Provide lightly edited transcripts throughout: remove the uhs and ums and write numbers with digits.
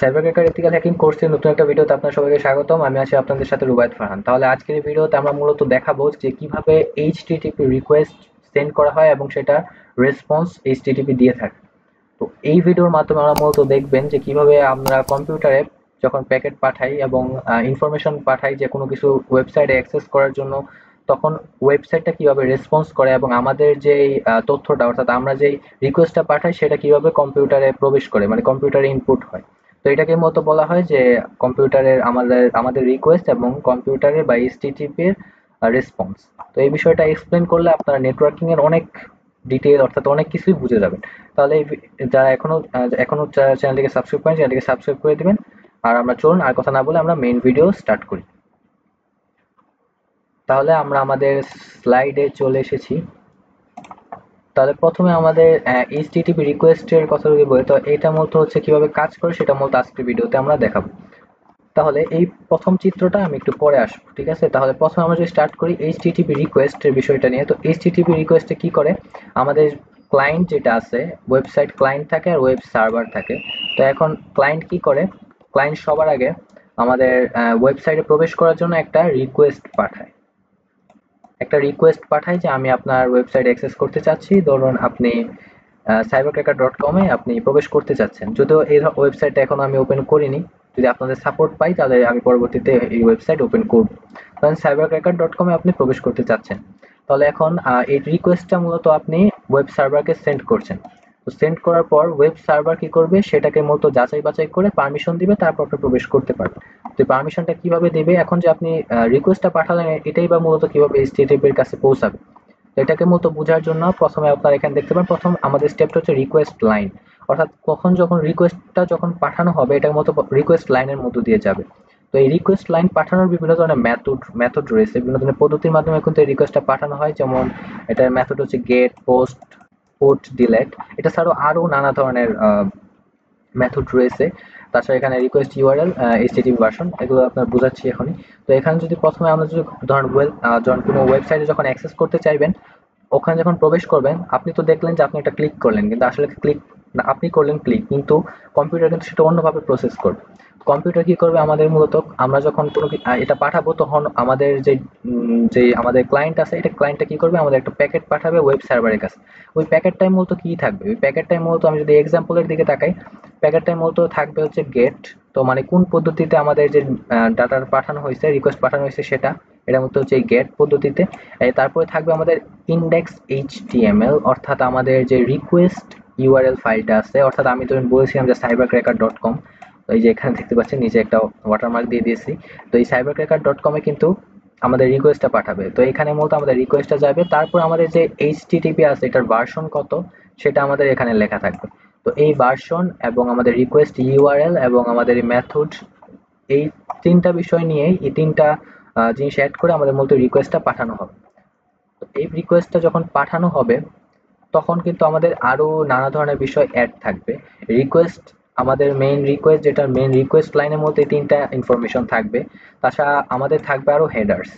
Cyber cracker ethical hacking কোর্সের নতুন একটা ভিডিওতে আপনার সবাইকে স্বাগতম। আমি আছি আপনাদের সাথে রুবায়েত ফারহান। তাহলে আজকের এই ভিডিওতে আমরা মূলত দেখাবো যে কিভাবে এইচটিটিপি রিকোয়েস্ট সেন্ড করা হয় এবং সেটা রেসপন্স এইচটিটিপি দিয়ে থাকে। তো এই ভিডিওর মাধ্যমে আমরা মূলত দেখবেন যে কিভাবে আমরা কম্পিউটারে যখন প্যাকেট পাঠাই এবং ইনফরমেশন পাঠাই যে কোনো কিছু ওয়েবসাইটে অ্যাক্সেস করার জন্য, তখন ওয়েবসাইটটা কিভাবে রেসপন্স করে এবং আমাদের যেই তথ্যটা অর্থাৎ আমরা যেই রিকোয়েস্টটা পাঠাই সেটা কিভাবে কম্পিউটারে প্রবেশ করে, মানে কম্পিউটারে ইনপুট হয়। তো এটাকে মতো বলা হয় যে কম্পিউটারের আমাদের আমাদের রিকোয়েস্ট এবং কম্পিউটারের বা এইচটিটিপির রেসপন্স। তো এই বিষয়টা এক্সপ্লেন করলে আপনারা নেটওয়ার্কিং এর অনেক ডিটেইল অর্থাৎ অনেক কিছুই বুঝে যাবেন। তাহলে যারা এখনো চ্যানেলটিকে সাবস্ক্রাইব করেন, চ্যানেলটিকে সাবস্ক্রাইব করে দিবেন। আর আমরা চলুন আর কথা না বলে আমরা মেইন ভিডিও স্টার্ট করি। তাহলে আমরা আমাদের স্লাইডে চলে এসেছি। তাহলে প্রথমে আমাদের এইচটিটিপি রিকোয়েস্টের কথা যদি বলি, তো এটা মূলত হচ্ছে কিভাবে কাজ করে সেটা মূলত আজকের ভিডিওতে আমরা দেখাবো। তাহলে এই প্রথম চিত্রটা আমি একটু পরে আসবো, ঠিক আছে? তাহলে প্রথমে আমরা যদি স্টার্ট করি এইচটিটিপি রিকোয়েস্টের বিষয়টা নিয়ে। তো এইচটিটিপি রিকোয়েস্টে কি করে, আমাদের ক্লায়েন্ট যেটা আছে, ওয়েবসাইট ক্লায়েন্ট থাকে আর ওয়েব সার্ভার থাকে। তো এখন ক্লায়েন্ট কি করে, ক্লায়েন্ট সবার আগে আমাদের ওয়েবসাইটে প্রবেশ করার জন্য একটা রিকোয়েস্ট পাঠায় যে আমি আপনার ওয়েবসাইট অ্যাক্সেস করতে চাচ্ছি। ধরুন আপনি cybercracker.com এ আপনি প্রবেশ করতে চাচ্ছেন। যদিও এই ওয়েবসাইটটা এখনো আমি ওপেন করিনি। যদি আপনাদের সাপোর্ট পাই তাহলে আমি পরবর্তীতে এই ওয়েবসাইট ওপেন করব। কারণ cybercracker.com এ আপনি প্রবেশ করতে চাচ্ছেন। তাহলে এখন এই রিকোয়েস্টটা মূলত আপনি ওয়েব সার্ভারকে সেন্ড করছেন। তো সেন্ড করার পর ওয়েব সার্ভার কি করবে, সেটাকে মূলত যাচাই বাছাই করে পারমিশন দিবে, তারপর আপনি প্রবেশ করতে পারবেন। তো পারমিশনটা কিভাবে দেবে, এখন যে আপনি রিকোয়েস্টটা পাঠালেন এটাই বা মূলত কিভাবে এইচটিটিপি এর কাছে পৌঁছাবে, এটাকে মূলত বোঝার জন্য প্রথমে আপনারা এখানে দেখতে পারেন, প্রথম আমাদের স্টেপটা হচ্ছে রিকোয়েস্ট লাইন। অর্থাৎ যখন রিকোয়েস্টটা যখন পাঠানো হবে এটার মতো রিকোয়েস্ট লাইনের মধ্য দিয়ে যাবে। তো এই রিকোয়েস্ট লাইন পাঠানোর বিভিন্ন ধরনের মেথড রয়েছে, বিভিন্ন ধরনের পদ্ধতির মাধ্যমে কিন্তু এই রিকোয়েস্টটা পাঠানো হয়। যেমন এটার মেথড হচ্ছে গেট, পোস্ট, পোর্ট, ডিলেট। এটা ছাড়াও আরো নানা ধরনের মেথড রয়েছে। তাছাড়া এখানে রিকোয়েস্ট ইউআরএল, এইচটিটিপি ভার্সন, এগুলো আপনার বোঝাচ্ছি এখনই। তো এখানে যদি প্রথমে আমরা যদি ধরেন কোনো ওয়েবসাইটে যখন অ্যাক্সেস করতে চাইবেন, ওখানে যখন প্রবেশ করবেন আপনি তো দেখলেন যে আপনি একটা ক্লিক করলেন, কিন্তু আসলে ক্লিক না, আপনি করলেন ক্লিক, কিন্তু কম্পিউটার কিন্তু সেটা অন্যভাবে প্রসেস করবে। কম্পিউটার কি করবে, আমাদের মূলত আমরা যখন কোনো এটা পাঠাবো তখন আমাদের যে আমাদের ক্লায়েন্ট আছে, এটা ক্লায়েন্টটা কি করবে, আমাদের একটা প্যাকেট পাঠাবে ওয়েব সার্ভারের কাছে। ওই প্যাকেটটাই মূলত কি থাকবে, ওই প্যাকেটটাই মূলত আমি যদি এক্সাম্পলের দিকে তাকাই, প্যাকেটটাই মূলত থাকবে হচ্ছে গেট। তো মানে কোন পদ্ধতিতে আমাদের যে ডাটা পাঠানো হয়েছে, রিকোয়েস্ট পাঠানো হয়েছে সেটা, এটা মূলত হচ্ছে এই গেট পদ্ধতিতে। তারপরে থাকবে আমাদের ইন্ডেক্স এইচটিএমএল, অর্থাৎ আমাদের যে রিকোয়েস্ট ইউআরএল ফাইলটা আছে, অর্থাৎ আমি ধরুন বলেছিলাম যে cybercracker.com। তো এই যে এখানে দেখতে পাচ্ছেন নিচে একটা ওয়াটারমার্ক দিয়ে দিয়েছি। তো এই cybercracker.com এ কিন্তু আমাদের রিকোয়েস্টটা পাঠাবে। তো এখানে মূলত আমাদের রিকোয়েস্টটা যাবে, তারপর আমাদের যে এইচটিটিপি আছে এটার ভার্সন কত সেটা আমাদের এখানে লেখা থাকবে। তো এই ভার্সন এবং আমাদের রিকোয়েস্ট ইউআরএল এবং আমাদের এই মেথড, এই তিনটা বিষয় নিয়ে এই তিনটা জিনিস অ্যাড করে আমাদের মূলত রিকোয়েস্টটা পাঠানো হবে। তো এই রিকোয়েস্টটা যখন পাঠানো হবে তখন কিন্তু আমাদের আরো নানা ধরনের বিষয় অ্যাড থাকবে। রিকোয়েস্ট, আমাদের মেইন রিকোয়েস্ট, যেটা মেইন রিকোয়েস্ট লাইনের মধ্যে তিনটা ইনফরমেশন থাকবে। তাছাড়া আমাদের থাকবে আরো হেডার্স।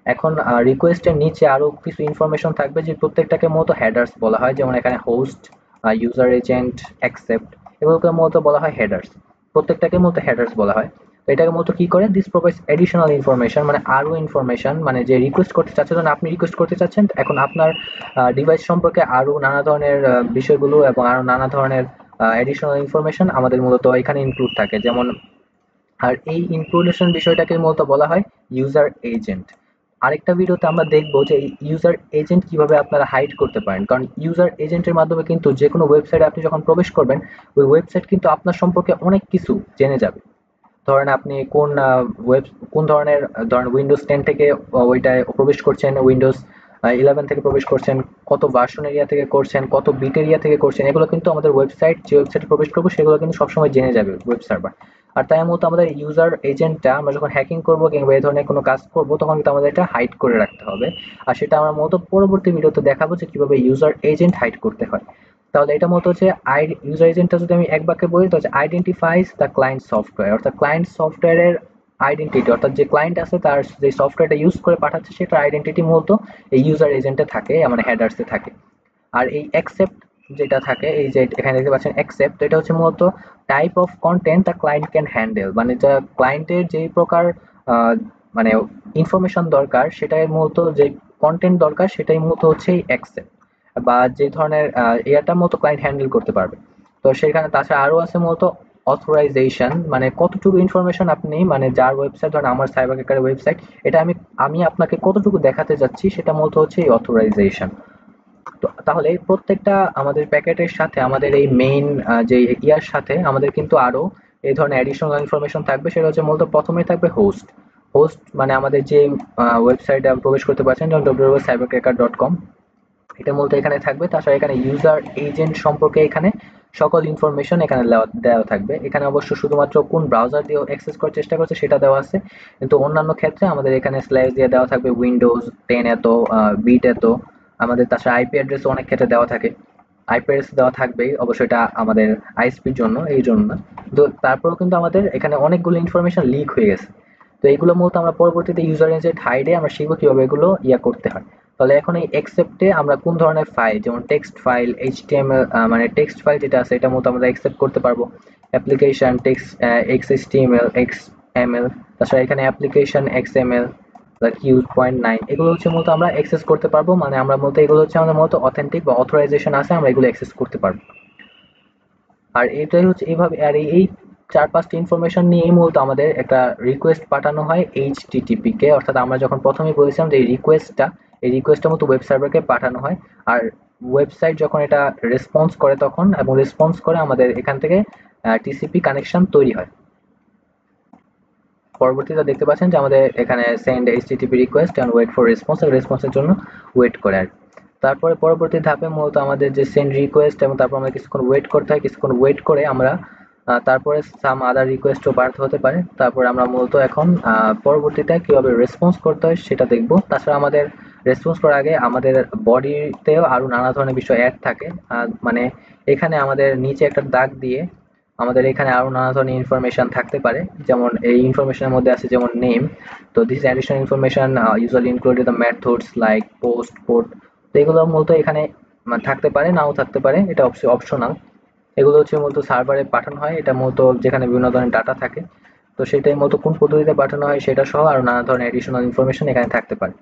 এখন রিকোয়েস্টের নিচে আরো কিছু ইনফরমেশন থাকবে, যে প্রত্যেকটাকে মূলত হেডার্স বলা হয়। যেমন এখানে হোস্ট, ইউজার এজেন্ট, অ্যাকসেপ্ট, এগুলোকে মূলত বলা হয় হেডার্স। প্রত্যেকটাকে মূলত হেডার্স বলা হয়। তো এটাকে মূলত কি করে, দিস প্রোভাইডস এডিশনাল ইনফরমেশন, মানে আরো ইনফরমেশন, মানে যে রিকোয়েস্ট করতে চাচ্ছেন, ধরুন আপনি রিকোয়েস্ট করতে চাচ্ছেন, এখন আপনার ডিভাইস সম্পর্কে আরো নানা ধরনের বিষয়গুলো এবং আরো নানা ধরনের এডিশনাল ইনফরমেশন আমাদের মূলত এখানে ইনক্লুড থাকে। যেমন, আর এই ইনক্লুডেশন বিষয়টাকে মূলত বলা হয় ইউজার এজেন্ট। আরেকটা ভিডিওতে আমরা দেখবো যে ইউজার এজেন্ট কিভাবে আপনারা হাইড করতে পারেন, কারণ ইউজার এজেন্টের মাধ্যমে কিন্তু যে কোনো ওয়েবসাইটে আপনি যখন প্রবেশ করবেন, ওই ওয়েবসাইট কিন্তু আপনার সম্পর্কে অনেক কিছু জেনে যাবে। ধরেন আপনি কোন ধরনের, ধরেন উইন্ডোজ 10 থেকে ওইটায় প্রবেশ করছেন, উইন্ডোজ 11 থেকে প্রবেশ করছেন, কত ভার্সন এরিয়া থেকে করছেন, কত বিট এরিয়া থেকে করছেন, এগুলো কিন্তু আমাদের যে ওয়েবসাইটে প্রবেশ করবো সেগুলো কিন্তু সবসময় জেনে যাবে ওয়েব সার্ভার। আর তাই মতো আমাদের ইউজার এজেন্টটা আমরা যখন হ্যাকিং করবো কিংবা এই ধরনের কোনো কাজ করবো তখন কিন্তু আমাদের এটা হাইড করে রাখতে হবে। আর সেটা আমরা মূলত পরবর্তী ভিডিওতে দেখাবো যে কিভাবে ইউজার এজেন্ট হাইড করতে হয়। তাহলে এটা মতো হচ্ছে ইউজার এজেন্টটা যদি আমি এক বাক্যে বলি, তো হচ্ছে আইডেন্টিফাইজ দ্য ক্লায়েন্ট সফটওয়্যার, অর্থাৎ ক্লায়েন্ট সফটওয়্যারের আইডেন্টিটি, অর্থাৎ যে ক্লায়েন্ট আছে তার যে সফটওয়্যারটা ইউজ করে পাঠাচ্ছে সেটার আইডেন্টিটি মূলত এই ইউজার এজেন্টে থাকে, মানে হেডার্সে থাকে। আর এই অ্যাকসেপ্ট যেটা থাকে, এই যে এখানে দেখতে পাচ্ছেন অ্যাকসেপ্ট, এটা হচ্ছে মূলত type of content the client can handle, মানে যা ক্লায়েন্টের যেই প্রকার আহ, মানে ইনফরমেশন দরকার, সেটাই মূলত যে কন্টেন্ট দরকার সেটাই মূলত হচ্ছে অ্যাকসেপ্ট, বা যে ধরনের এয়ারটা মূলত ক্লায়েন্ট হ্যান্ডেল করতে পারবে। তো সেখানে তাছাড়া আরো আছে মূলত অথরাইজেশন, মানে কতটুকু ইনফরমেশন আপনি, মানে যার ওয়েবসাইট, ধরেন আমার সাইবার ক্র্যাকারের ওয়েবসাইট, এটা আমি আমি আপনাকে কতটুকু দেখাতে যাচ্ছি সেটা মূলত হচ্ছে এই অথরাইজেশন। তো তাহলে এই প্রত্যেকটা আমাদের প্যাকেটের সাথে, আমাদের এই মেইন যে ইয়ার সাথে আমাদের কিন্তু আরো এই ধরনের অ্যাডিশনাল ইনফরমেশন থাকবে। সেটা হচ্ছে মূলত প্রথমেই থাকবে হোস্ট। হোস্ট মানে আমাদের যে ওয়েবসাইটে প্রবেশ করতে পারছেন, যেমন www.cybercracker.com, এটা মূলত এখানে থাকবে। তাছাড়া এখানে ইউজার এজেন্ট সম্পর্কে এখানে সকল ইনফরমেশন এখানে দেওয়া থাকবে। এখানে অবশ্য শুধুমাত্র কোন ব্রাউজার দিয়ে অ্যাক্সেস করার চেষ্টা করছে সেটা দেওয়া আছে, কিন্তু অন্যান্য ক্ষেত্রে আমাদের এখানে স্ল্যাশ দিয়ে দেওয়া থাকবে উইন্ডোজ 10 এত, বিট এত। আমাদের তাছাড়া আইপি অ্যাড্রেস অনেক ক্ষেত্রে দেওয়া থাকে, আইপি অ্যাড্রেস দেওয়া থাকবেই অবশ্যই, এটা আমাদের আইএসপির জন্য, এই জন্য না। তো তারপরেও কিন্তু আমাদের এখানে অনেকগুলো ইনফরমেশন লিক হয়ে গেছে। তো এগুলো মূলত আমরা পরবর্তীতে ইউজার এজেন্ট হাইডে আমরা শিখবো কিভাবে এগুলো করতে হয়। তাহলে এখন এই এক্সেপ্টে আমরা কোন ধরনের ফাইল, যেমন টেক্সট ফাইল, এইচটিএমএল, মানে টেক্সট ফাইল যেটা আছে এটা মতো আমরা অ্যাকসেপ্ট করতে পারবো। অ্যাপ্লিকেশন টেক্সট, এক্সএসটিএমএল, এক্সএমএল, তাছাড়া এখানে অ্যাপ্লিকেশন এক্সএমএল, কিউজ পয়েন্ট 9, এগুলো হচ্ছে মূলত আমরা অ্যাক্সেস করতে পারবো। মানে আমরা মূলত এগুলো হচ্ছে আমাদের মতো অথেন্টিক বা অথরাইজেশন আছে, আমরা এগুলো অ্যাক্সেস করতে পারবো। আর এটাই হচ্ছে এইভাবে, আর এই চার পাঁচটা ইনফরমেশন নিয়েই মূলত আমাদের একটা রিকোয়েস্ট পাঠানো হয় এইচটিটিপি কে, অর্থাৎ আমরা যখন প্রথমেই বলেছিলাম যে এই রিকোয়েস্টটা মতো ওয়েব সার্ভারকে পাঠানো হয়। আর ওয়েবসাইট যখন এটা রেসপন্স করে তখন, এবং রেসপন্স করে আমাদের এখান থেকে টিসিপি কানেকশন তৈরি হয়। পরবর্তীতে দেখতে পাচ্ছেন যে আমাদের এখানে send HTTP request and wait for response, রেসপন্সের জন্য ওয়েট করে। আর তারপরে পরবর্তী ধাপে মূলত আমাদের যে সেন্ড রিকোয়েস্ট, এবং তারপর আমাদের কিছুক্ষণ ওয়েট করতে হয়, কিছুক্ষণ ওয়েট করে আমরা তারপরে সাম আদার রিকোয়েস্টও বার্থ হতে পারে। তারপরে আমরা মূলত এখন পরবর্তীতে কিভাবে রেসপন্স করতে হয় সেটা দেখব। তাছাড়া আমাদের রেসপন্স করার আগে আমাদের বডিতেও আরো নানা ধরনের বিষয় অ্যাড থাকে। মানে এখানে আমাদের নিচে একটা দাগ দিয়ে আমাদের এখানে আরো নানা ধরনের ইনফরমেশন থাকতে পারে, যেমন এই ইনফরমেশনের মধ্যে আছে যেমন নেম। তো this additional information usually included the methods like post, port. তো এগুলো মূলত এখানে থাকতে পারে, নাও থাকতে পারে, এটা অপশনাল। এগুলো হচ্ছে মূলত সার্ভারে পাঠানো হয়, এটা মূলত যেখানে বিভিন্ন ধরনের ডাটা থাকে। তো সেটাই মূলত কোন পদ্ধতিতে পাঠানো হয় সেটা সহ আরো নানা ধরনের অ্যাডিশনাল ইনফরমেশন এখানে থাকতে পারে।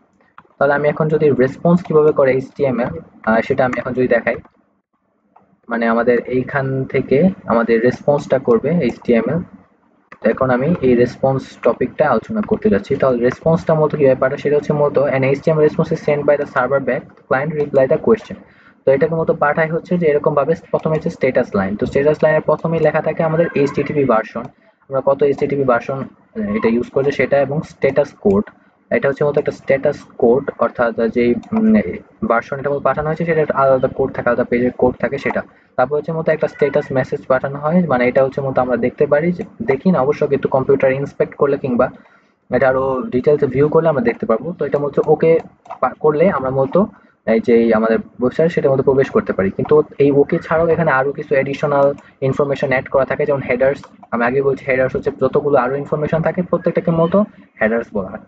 তাহলে আমি এখন যদি রেসপন্স কিভাবে করে এইচটিএমএল, সেটা আমি এখন যদি দেখাই, মানে আমাদের এইখান থেকে আমাদের রেসপন্সটা করবে এইচটিএমএল। এখন আমি এই রেসপন্স টপিকটা আলোচনা করতে যাচ্ছি। তাহলে রেসপন্সটা মূলত কি ব্যাপারটা, সেটা হচ্ছে মূলত an HTML response is sent by the server back, client reply the question। তো এটাকে মূলত পাঠায় হচ্ছে যে এরকম ভাবে, প্রথমে হচ্ছে স্ট্যাটাস লাইন। তো স্ট্যাটাস লাইনের প্রথমেই লেখা থাকে আমাদের এইচটিটিপি ভার্সন, আমরা কত এইচটিটিপি ভার্সন এটা ইউজ করছে সেটা, এবং স্ট্যাটাস কোড। এটা হচ্ছে মূলত একটা স্ট্যাটাস কোড, অর্থাৎ যেই ভার্সন এটা মূলত পাঠানো হয়েছে সেটা একটা আলাদা কোড থাকে, আলাদা পেজের কোড থাকে সেটা। তারপর হচ্ছে মতো একটা স্ট্যাটাস মেসেজ পাঠানো হয়, মানে এটা হচ্ছে মতো আমরা দেখতে পারি, দেখি না অবশ্য, কিন্তু কম্পিউটার ইন্সপেক্ট করলে কিংবা এটা আরো ডিটেলসে ভিউ করলে আমরা দেখতে পারবো। তো এটা মধ্যে ওকে করলে আমরা মূলত এই যে আমাদের ওয়েবসাইট সেটার মধ্যে প্রবেশ করতে পারি। কিন্তু এই ওকে ছাড়াও এখানে আরো কিছু এডিশনাল ইনফরমেশন অ্যাড করা থাকে, যেমন হেডার্স। আমি আগে বলছি হেডার্স হচ্ছে যতগুলো আরো ইনফরমেশন থাকে প্রত্যেকটাকে মূলত হেডার্স বলা হয়।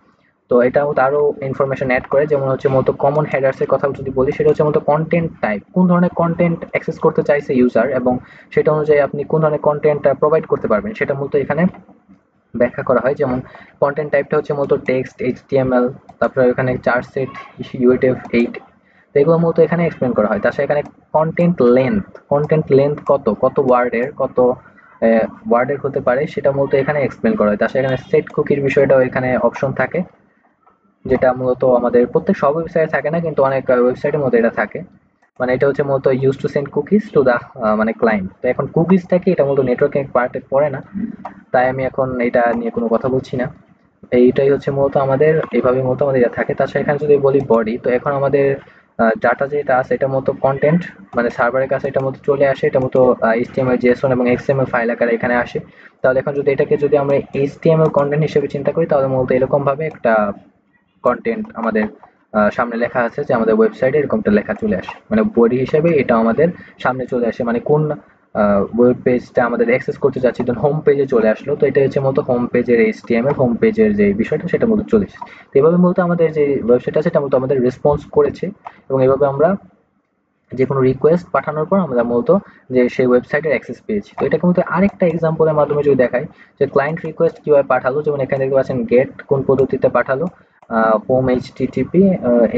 তো এটা মূলত আরো ইনফরমেশন অ্যাড করে, যেমন হচ্ছে মূলত কমন হেডার্স এর কথা যদি বলি, সেটা হচ্ছে মূলত কন্টেন্ট টাইপ, কোন ধরনের কন্টেন্ট অ্যাক্সেস করতে চাইছে ইউজার, এবং সেটা অনুযায়ী আপনি কোন ধরনের কন্টেন্ট প্রোভাইড করতে পারবেন সেটা মূলত এখানে ব্যাখ্যা করা হয়। যেমন কন্টেন্ট টাইপটা হচ্ছে মূলত টেক্সট, এইচটিএমএল, তারপরে এখানে 4 সেট UTF-8। তো এগুলো মূলত এখানে এক্সপ্লেন করা হয়। তাছাড়া এখানে কন্টেন্ট লেন্থ কত কত ওয়ার্ডের, কত ওয়ার্ডের হতে পারে সেটা মূলত এখানে এক্সপ্লেন করা হয়। তাছাড়া এখানে সেট কুকির বিষয়টাও এখানে অপশন থাকে, যেটা মূলত আমাদের প্রত্যেক সব ওয়েবসাইটে থাকে না, কিন্তু অনেক ওয়েবসাইটের মধ্যে এটা থাকে। মানে এটা হচ্ছে মূলত use to send cookies to the মানে ক্লায়েন্ট। তো এখন কুকিজটা কি, এটা মূলত নেটওয়ার্কিং পার্টে পড়ে না, তাই আমি এখন এটা নিয়ে কোনো কথা বলছি না। এইটাই হচ্ছে মূলত আমাদের, এইভাবে মূলত আমাদের ইয়ে থাকে। তাছাড়া এখানে যদি বলি বডি, তো এখন আমাদের ডাটা যেটা আছে এটা মতো কন্টেন্ট, মানে সার্ভারের কাছে এটা মতো চলে আসে, এটা মতো HTML, JSON এবং XML ফাইল আকারে এখানে আসে। তাহলে এখন যদি এটাকে যদি আমরা HTML কন্টেন্ট হিসেবে চিন্তা করি, তাহলে মূলত এরকম ভাবে একটা কন্টেন্ট আমাদের সামনে লেখা আছে, যে আমাদের ওয়েবসাইটে এরকমটা লেখা চলে আসে, মানে বডি হিসেবে এটা আমাদের সামনে চলে আসে। মানে কোন ওয়েব পেজটা আমাদের অ্যাক্সেস করতে চাচ্ছি, ধরুন হোম পেজে চলে আসলো, তো এটা হচ্ছে মূলত হোম পেজের HTML, হোম পেজের যে বিষয়টা সেটা মূলত চলে এসেছে। তো এভাবে মূলত আমাদের যে ওয়েবসাইট আছে সেটা মূলত আমাদের রেসপন্স করেছে, এবং এভাবে আমরা যে কোনো রিকোয়েস্ট পাঠানোর পর আমরা মূলত যে সেই ওয়েবসাইটের অ্যাক্সেস পেয়েছি। তো এটাকে মূলত আরেকটা এক্সাম্পলের মাধ্যমে যদি দেখাই যে ক্লায়েন্ট রিকোয়েস্ট কিভাবে পাঠালো, যেমন এখানে দেখতে পাচ্ছেন গেট কোন পদ্ধতিতে পাঠালো, হোম এইচটিটিপি,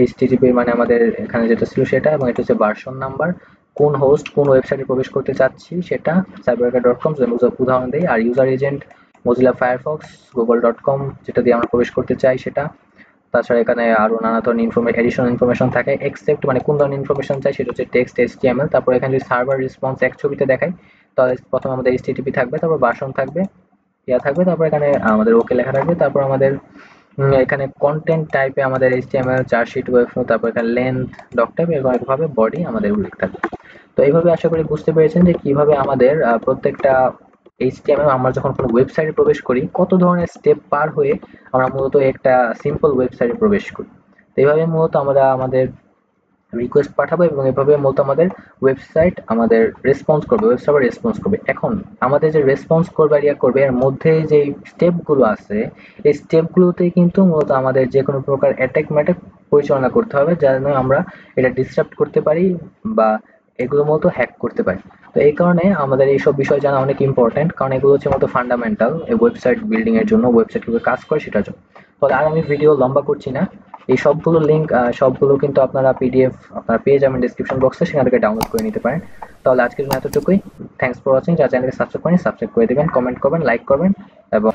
এইচটিটিপি মানে আমাদের এখানে যেটা ছিল সেটা, এবং এটা হচ্ছে ভার্সন নাম্বার, কোন হোস্ট কোন ওয়েবসাইটে প্রবেশ করতে চাচ্ছি সেটা, cyberhacker.com উদাহরণ দেই, আর ইউজার এজেন্ট মজিলা ফায়ারফক্স গুগল.com যেটা দিয়ে আমরা প্রবেশ করতে চাই সেটা। তাছাড়া এখানে আরো নানা ধরনের এডিশনাল ইনফরমেশন থাকে, এক্সেপ্ট মানে কোন ধরনের ইনফরমেশন চাই সেটা হচ্ছে টেক্সট এইচটিএমএল। তারপর এখানে যদি সার্ভার রেসপন্স এক ছবিতে দেখাই তাহলে প্রথমে আমাদের এইচটিটিপি থাকবে, তারপর ভার্সন থাকবে, থাকবে, তারপর এখানে আমাদের ওকে লেখা থাকবে, তারপর আমাদের এখানে কন্টেন্ট টাইপে আমাদের এইচটিএমএল চার্টশিট ওয়েব, তারপর এখানে লেন্থ ডক টাইপ, এরকম একভাবে বডি আমাদের উল্লেখ থাকবে। তো এইভাবে আশা করি বুঝতে পেরেছেন যে কিভাবে আমাদের প্রত্যেকটা এইচটিএমএল আমরা যখন কোনো ওয়েবসাইটে প্রবেশ করি কত ধরনের স্টেপ পার হয়ে আমরা মূলত একটা সিম্পল ওয়েবসাইটে প্রবেশ করি। তো এইভাবে মূলত আমরা আমাদের রিকোয়েস্ট পাঠাবো এবং এভাবে মূলত আমাদের ওয়েবসাইট আমাদের রেসপন্স করবে, ওয়েব সার্ভার রেসপন্স করবে। এখন আমাদের যে রেসপন্স করবে আর ইয়া করবে এর মধ্যে যে স্টেপগুলো আছে এই স্টেপগুলোতেই কিন্তু মূলত আমাদের যে কোনো প্রকার অ্যাটাক ম্যাটাক পরিচালনা করতে হবে যেন আমরা এটা ডিসরাপ্ট করতে পারি বা এগুলো মূলত হ্যাক করতে পারি। তো এই কারণে আমাদের এইসব বিষয় জানা অনেক ইম্পর্টেন্ট, কারণ এগুলো হচ্ছে মূলত ফান্ডামেন্টাল এই ওয়েবসাইট বিল্ডিং এর জন্য, ওয়েবসাইট কিভাবে কাজ করে সেটার জন্য। তাহলে আর আমি ভিডিও লম্বা করছি না, এই সবগুলো লিঙ্ক সবগুলো কিন্তু আপনারা পিডিএফ আপনারা পেয়ে যাবেন ডেসক্রিপশন বক্সে, সেখান থেকে ডাউনলোড করে নিতে পারেন। তাহলে আজকের জন্য এতটুকুই। Thanks for watching. যারা চ্যানেলকে সাবস্ক্রাইব করেনি সাবস্ক্রাইব করে দেবেন, কমেন্ট করবেন, লাইক করবেন এবং